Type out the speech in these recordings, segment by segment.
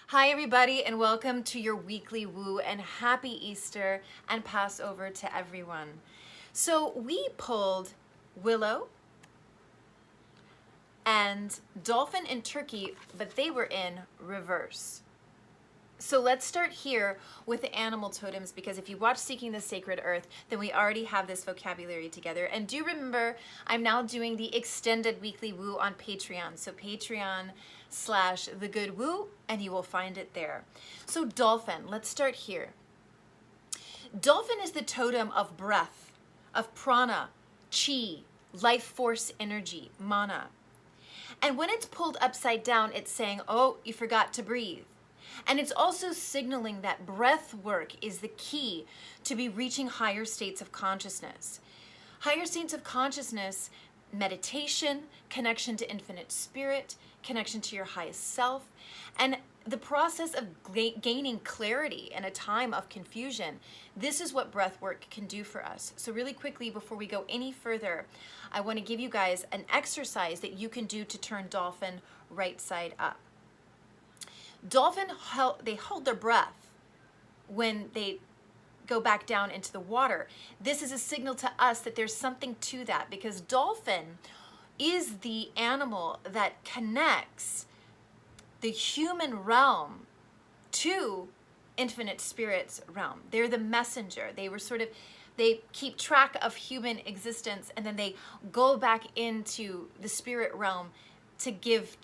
Hi, everybody, and welcome to your weekly woo, and happy Easter and Passover to everyone. So we pulled Willow and Dolphin and Turkey, but they were in reverse. So let's start here with the animal totems, because if you watch Seeking the Sacred Earth, then we already have this vocabulary together. And do remember, I'm now doing the extended weekly woo on Patreon. So Patreon/The Good Woo, and you will find it there. So dolphin, let's start here. Dolphin is the totem of breath, of prana, chi, life force energy, mana. And when it's pulled upside down, it's saying, oh, you forgot to breathe. And it's also signaling that breath work is the key to be reaching higher states of consciousness. Higher states of consciousness, meditation, connection to infinite spirit, connection to your highest self, and the process of gaining clarity in a time of confusion. This is what breath work can do for us. So really quickly, before we go any further, I want to give you guys an exercise that you can do to turn dolphin right side up. Dolphin, they hold their breath when they go back down into the water. This is a signal to us that there's something to that, because dolphin is the animal that connects the human realm to infinite spirit's realm. They're the messenger. They keep track of human existence, and then they go back into the spirit realm to give,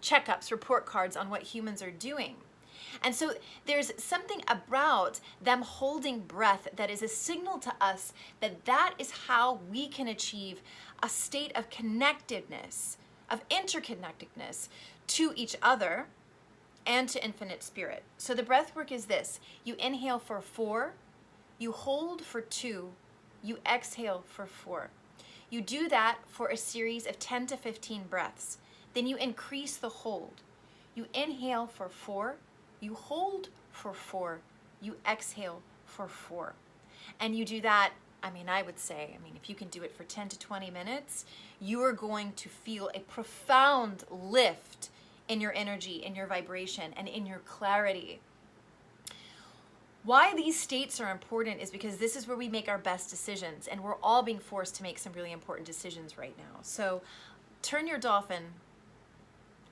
checkups, report cards on what humans are doing. And so there's something about them holding breath that is a signal to us that that is how we can achieve a state of connectedness, of interconnectedness to each other and to infinite spirit. So the breath work is this: you inhale for 4, you hold for 2, you exhale for 4. You do that for a series of 10 to 15 breaths. Then you increase the hold. You inhale for 4, you hold for 4, you exhale for 4. And you do that, I would say, if you can do it for 10 to 20 minutes, you are going to feel a profound lift in your energy, in your vibration, and in your clarity. Why these states are important is because this is where we make our best decisions, and we're all being forced to make some really important decisions right now. So turn your dolphin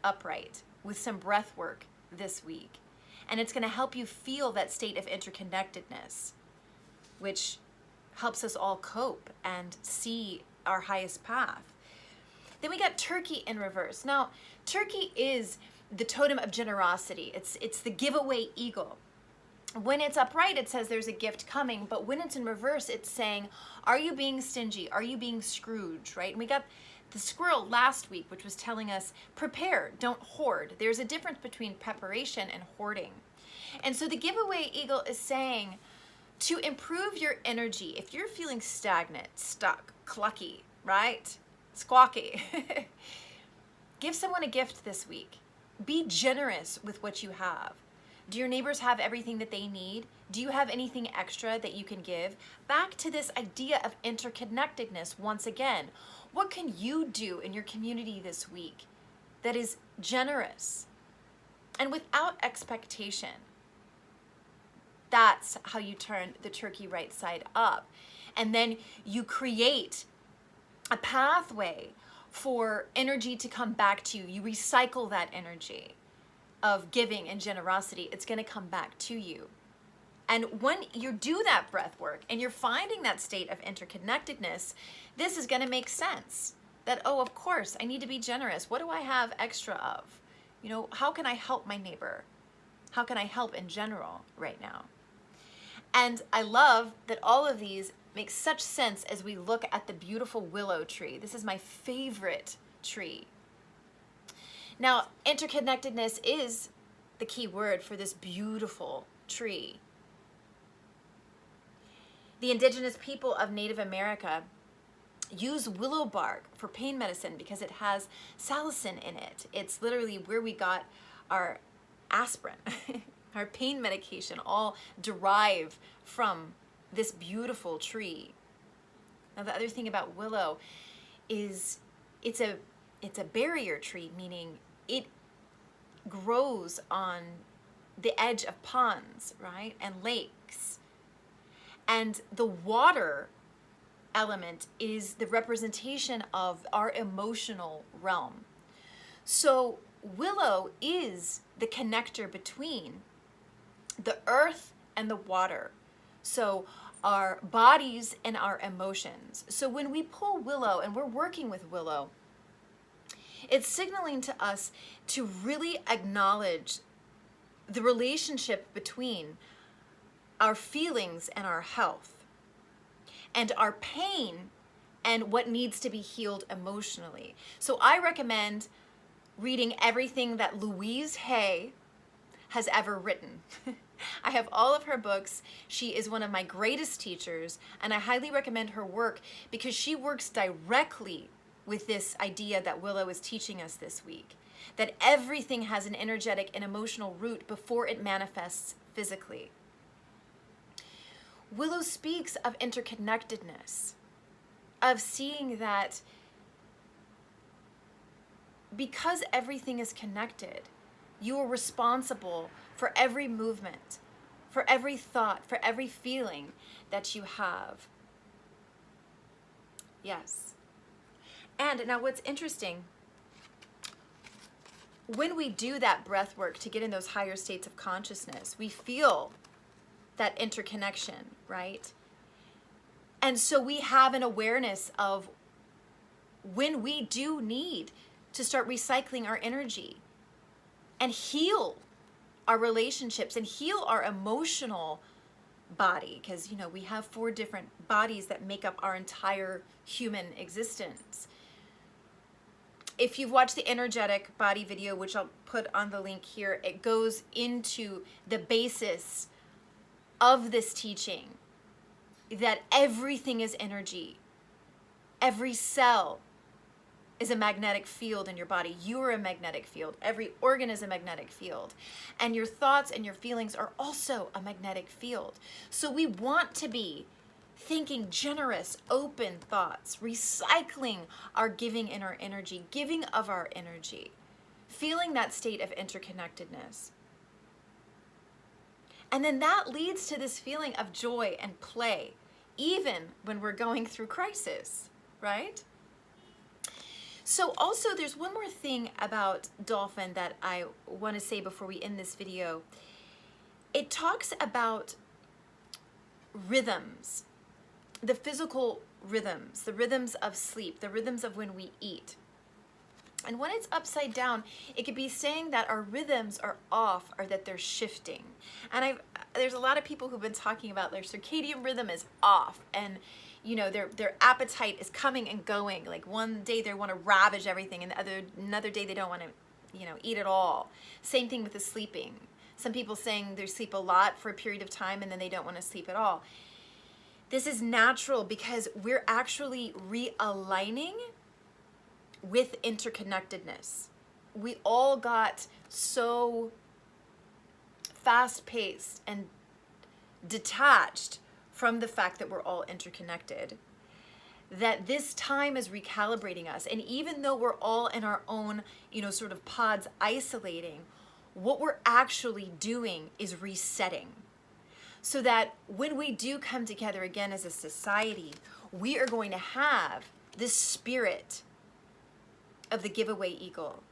upright with some breath work this week, and it's going to help you feel that state of interconnectedness, which helps us all cope and see our highest path. Then we got turkey in reverse. Now, turkey is the totem of generosity. It's the giveaway eagle. When it's upright, it says there's a gift coming, but when it's in reverse, it's saying, are you being stingy? Are you being Scrooge, right? And we got the squirrel last week, which was telling us, prepare, don't hoard. There's a difference between preparation and hoarding. And so the giveaway eagle is saying, to improve your energy, if you're feeling stagnant, stuck, clucky, right? Squawky, give someone a gift this week. Be generous with what you have. Do your neighbors have everything that they need? Do you have anything extra that you can give? Back to this idea of interconnectedness once again. What can you do in your community this week that is generous and without expectation? That's how you turn the turkey right side up. And then you create a pathway for energy to come back to you. You recycle that energy of giving and generosity. It's going to come back to you. And when you do that breath work and you're finding that state of interconnectedness, this is going to make sense. That, oh, of course, I need to be generous. What do I have extra of? How can I help my neighbor? How can I help in general right now? And I love that all of these make such sense as we look at the beautiful willow tree. This is my favorite tree. Now, interconnectedness is the key word for this beautiful tree. The indigenous people of Native America use willow bark for pain medicine because it has salicin in it. It's literally where we got our aspirin, our pain medication, all derive from this beautiful tree. Now, the other thing about willow is it's a barrier tree, meaning it grows on the edge of ponds, right? And lakes. And the water element is the representation of our emotional realm. So Willow is the connector between the earth and the water. So our bodies and our emotions. So when we pull Willow and we're working with Willow, it's signaling to us to really acknowledge the relationship between our feelings and our health, and our pain and what needs to be healed emotionally. So I recommend reading everything that Louise Hay has ever written. I have all of her books. She is one of my greatest teachers, and I highly recommend her work because she works directly with this idea that Willow is teaching us this week, that everything has an energetic and emotional root before it manifests physically. Willow speaks of interconnectedness, of seeing that because everything is connected, you are responsible for every movement, for every thought, for every feeling that you have. Yes. And now what's interesting, when we do that breath work to get in those higher states of consciousness, we feel that interconnection, right? And so we have an awareness of when we do need to start recycling our energy and heal our relationships and heal our emotional body, because we have 4 different bodies that make up our entire human existence. If you've watched the energetic body video, which I'll put on the link here, it goes into the basis of this teaching, that everything is energy. Every cell is a magnetic field in your body. You are a magnetic field. Every organ is a magnetic field. And your thoughts and your feelings are also a magnetic field. So we want to be thinking generous, open thoughts, recycling our giving and our energy, giving of our energy, feeling that state of interconnectedness. And then that leads to this feeling of joy and play, even when we're going through crisis, right? So also there's one more thing about dolphin that I want to say before we end this video. It talks about rhythms, the physical rhythms, the rhythms of sleep, the rhythms of when we eat. And when it's upside down, it could be saying that our rhythms are off or that they're shifting. And there's a lot of people who've been talking about their circadian rhythm is off, and their appetite is coming and going. Like one day they want to ravage everything, and another day they don't want to, eat at all. Same thing with the sleeping. Some people saying they sleep a lot for a period of time and then they don't want to sleep at all. This is natural because we're actually realigning with interconnectedness. We all got so fast-paced and detached from the fact that we're all interconnected, that this time is recalibrating us. And even though we're all in our own, sort of pods isolating, what we're actually doing is resetting. So that when we do come together again as a society, we are going to have this spirit of the giveaway eagle,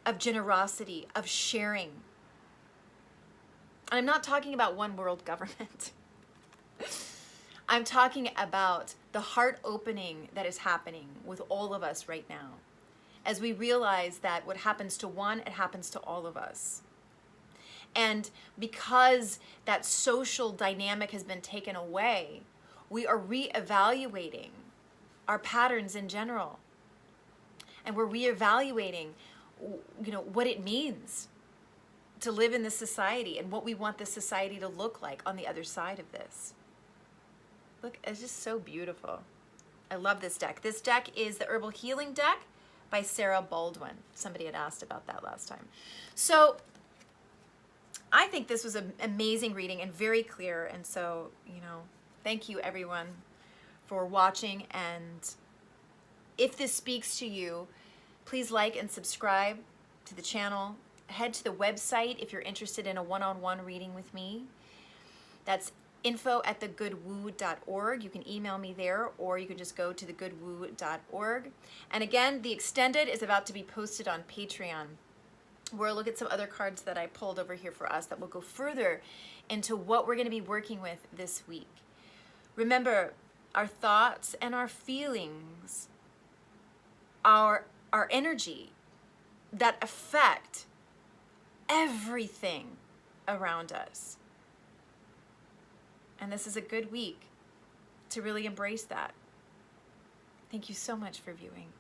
of generosity, of sharing. And I'm not talking about one world government. I'm talking about the heart opening that is happening with all of us right now, as we realize that what happens to one, it happens to all of us. And because that social dynamic has been taken away, we are reevaluating our patterns in general. And we're reevaluating, what it means to live in this society and what we want this society to look like on the other side of this. Look, it's just so beautiful. I love this deck. This deck is the Herbal Healing deck by Sarah Baldwin. Somebody had asked about that last time. So I think this was an amazing reading and very clear. And so, thank you everyone for watching. And if this speaks to you, please like and subscribe to the channel. head to the website if you're interested in a one-on-one reading with me. That's info@thegoodwoo.org. You can email me there, or you can just go to thegoodwoo.org. And again, the extended is about to be posted on Patreon. We'll look at some other cards that I pulled over here for us that will go further into what we're going to be working with this week. Remember, our thoughts and our feelings, our energy that affect everything around us. And this is a good week to really embrace that. Thank you so much for viewing.